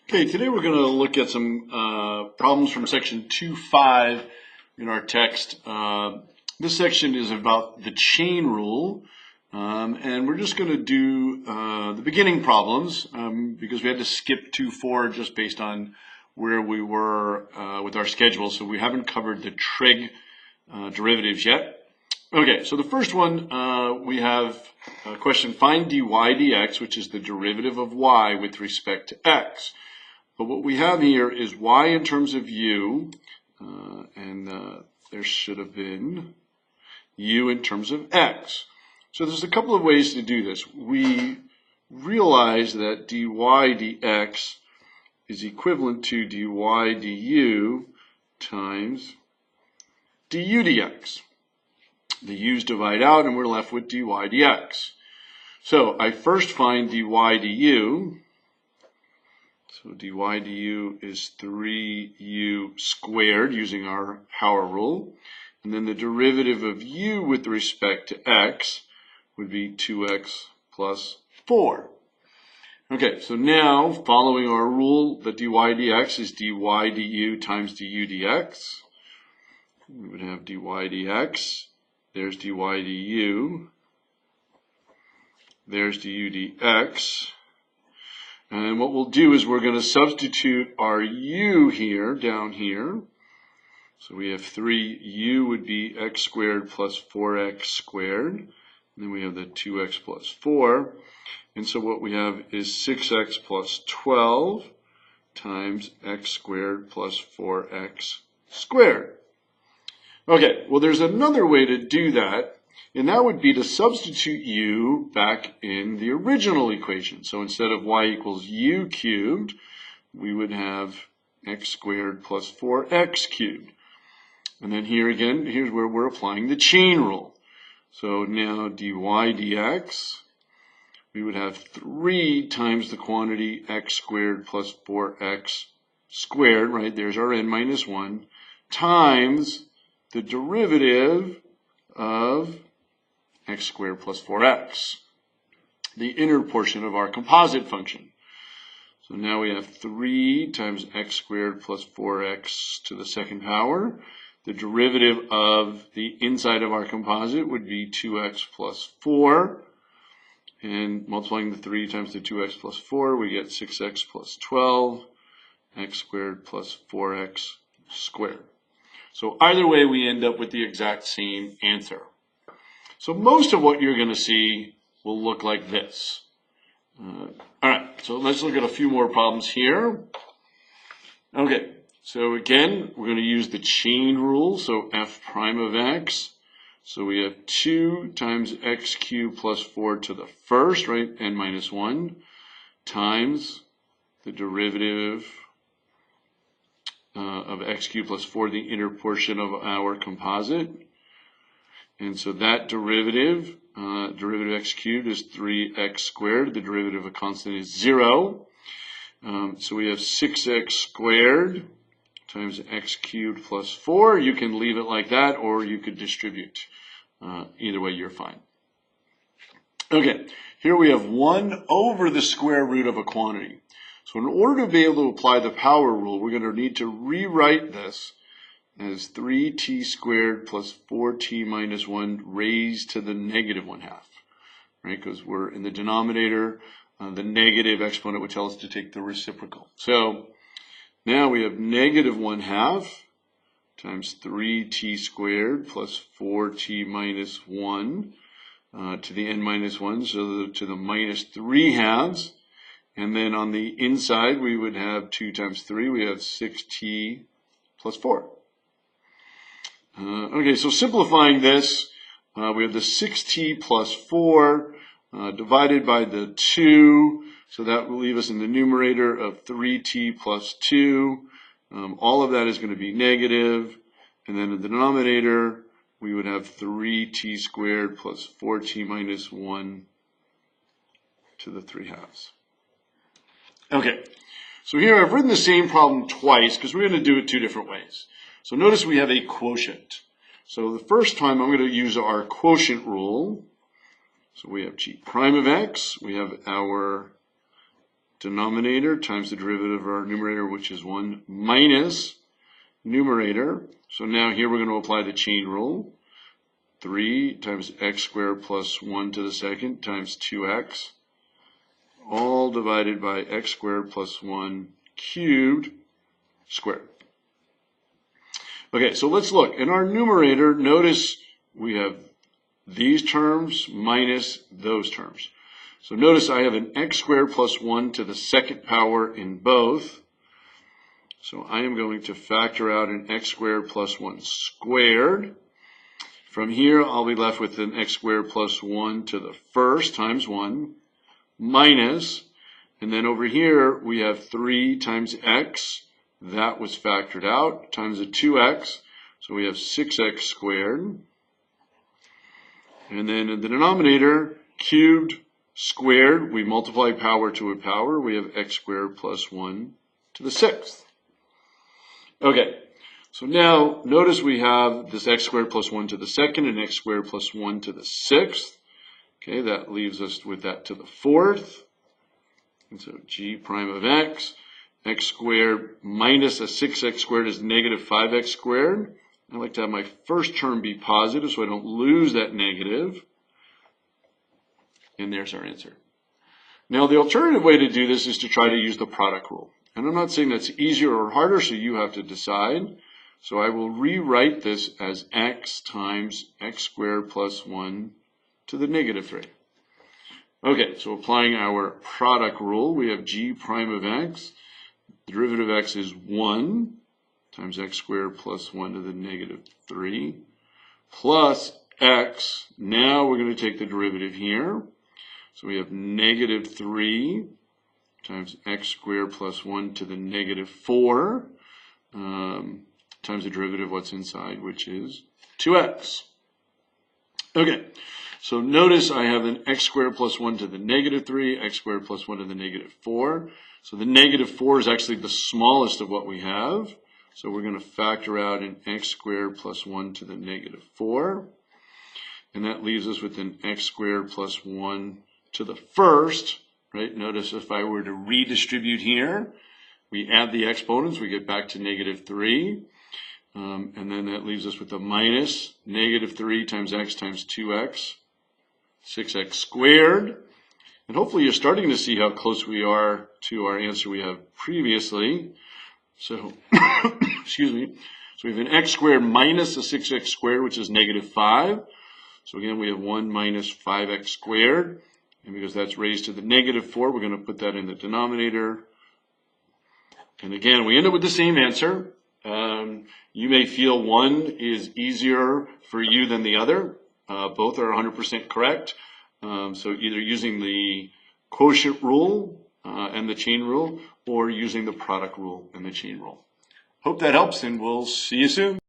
Okay, today we're going to look at some problems from section 2.5 in our text. This section is about the chain rule, and we're just going to do the beginning problems because we had to skip 2.4 just based on where we were with our schedule, so we haven't covered the trig derivatives yet. Okay, so the first one, we have a question, find dy dx, which is the derivative of y with respect to x. But what we have here is y in terms of u, and there should have been u in terms of x. So there's a couple of ways to do this. We realize that dy dx is equivalent to dy du times du dx. The u's divide out and we're left with dy dx. So I first find dy du. So dy du is 3u squared using our power rule. And then the derivative of u with respect to x would be 2x plus 4. Okay, so now following our rule that dy dx is dy du times du dx. We would have dy dx. There's dy du. There's du dx. And what we'll do is we're going to substitute our u here, down here. So we have 3u would be x squared plus 4x squared. And then we have the 2x plus 4. And so what we have is 6x plus 12 times x squared plus 4x squared. Okay, well there's another way to do that. And that would be to substitute u back in the original equation. So instead of y equals u cubed, we would have x squared plus 4x cubed. And then here again, here's where we're applying the chain rule. So now dy dx, we would have 3 times the quantity x squared plus 4x squared, right? There's our n minus 1, times the derivative of x squared plus 4x, the inner portion of our composite function. So now we have 3 times x squared plus 4x to the second power. The derivative of the inside of our composite would be 2x plus 4. And multiplying the 3 times the 2x plus 4, we get 6x plus 12, x squared plus 4x squared. So either way, we end up with the exact same answer. So most of what you're going to see will look like this. All right, so let's look at a few more problems here. Okay, so again, we're going to use the chain rule, so f prime of x. So we have 2 times x cubed plus 4 to the first, right, n minus 1, times the derivative of x cubed plus 4, the inner portion of our composite. And so that derivative, derivative of x cubed is 3x squared. The derivative of a constant is 0. So we have 6x squared times x cubed plus 4. You can leave it like that, or you could distribute. Either way, you're fine. Okay, here we have 1 over the square root of a quantity. So in order to be able to apply the power rule, we're going to need to rewrite this as 3t squared plus 4t minus 1 raised to the negative 1/2, right? Because we're in the denominator, the negative exponent would tell us to take the reciprocal. So now we have negative 1/2 times 3t squared plus 4t minus 1 to the n minus 1, so to the minus 3/2. And then on the inside, we would have 2 times 3, we have 6t plus 4. Okay, so simplifying this, we have the 6t plus 4 divided by the 2, so that will leave us in the numerator of 3t plus 2. All of that is going to be negative, and then in the denominator, we would have 3t squared plus 4t minus 1 to the 3/2. Okay, so here I've written the same problem twice because we're going to do it 2 different ways. So notice we have a quotient. So the first time I'm going to use our quotient rule. So we have g prime of x, we have our denominator times the derivative of our numerator, which is 1 minus numerator. So now here we're going to apply the chain rule. 3 times x squared plus 1 to the second times 2x, all divided by x squared plus 1 cubed squared. Okay, so let's look. In our numerator, notice we have these terms minus those terms. So notice I have an x squared plus 1 to the second power in both. So I am going to factor out an x squared plus 1 squared. From here, I'll be left with an x squared plus 1 to the first times 1 minus, and then over here we have 3 times x, that was factored out, times a 2x, so we have 6x squared. And then in the denominator, cubed squared, we multiply power to a power, we have x squared plus 1 to the sixth. Okay, so now notice we have this x squared plus 1 to the second and x squared plus 1 to the sixth. Okay, that leaves us with that to the fourth. And so g prime of x squared minus a 6x squared is negative 5x squared. I like to have my first term be positive so I don't lose that negative. And there's our answer. Now the alternative way to do this is to try to use the product rule. And I'm not saying that's easier or harder, so you have to decide. So I will rewrite this as x times x squared plus 1 to the negative 3. Okay, so applying our product rule, we have g prime of x. The derivative of x is 1 times x squared plus 1 to the negative 3 plus x. Now we're going to take the derivative here. So we have negative 3 times x squared plus 1 to the negative 4 times the derivative of what's inside, which is 2x. Okay, so notice I have an x squared plus 1 to the negative 3, x squared plus 1 to the negative 4. So the negative 4 is actually the smallest of what we have. So we're going to factor out an x squared plus 1 to the negative 4. And that leaves us with an x squared plus 1 to the first. Right? Notice if I were to redistribute here, we add the exponents, we get back to negative 3. And then that leaves us with a minus negative 3 times x times 2x, 6x squared. And hopefully you're starting to see how close we are to our answer we have previously. So, excuse me. So we have an x squared minus a 6x squared, which is negative 5. So again, we have 1 minus 5x squared. And because that's raised to the negative 4, we're going to put that in the denominator. And again, we end up with the same answer. You may feel one is easier for you than the other. Both are 100% correct. So either using the quotient rule and the chain rule, or using the product rule and the chain rule. Hope that helps, and we'll see you soon.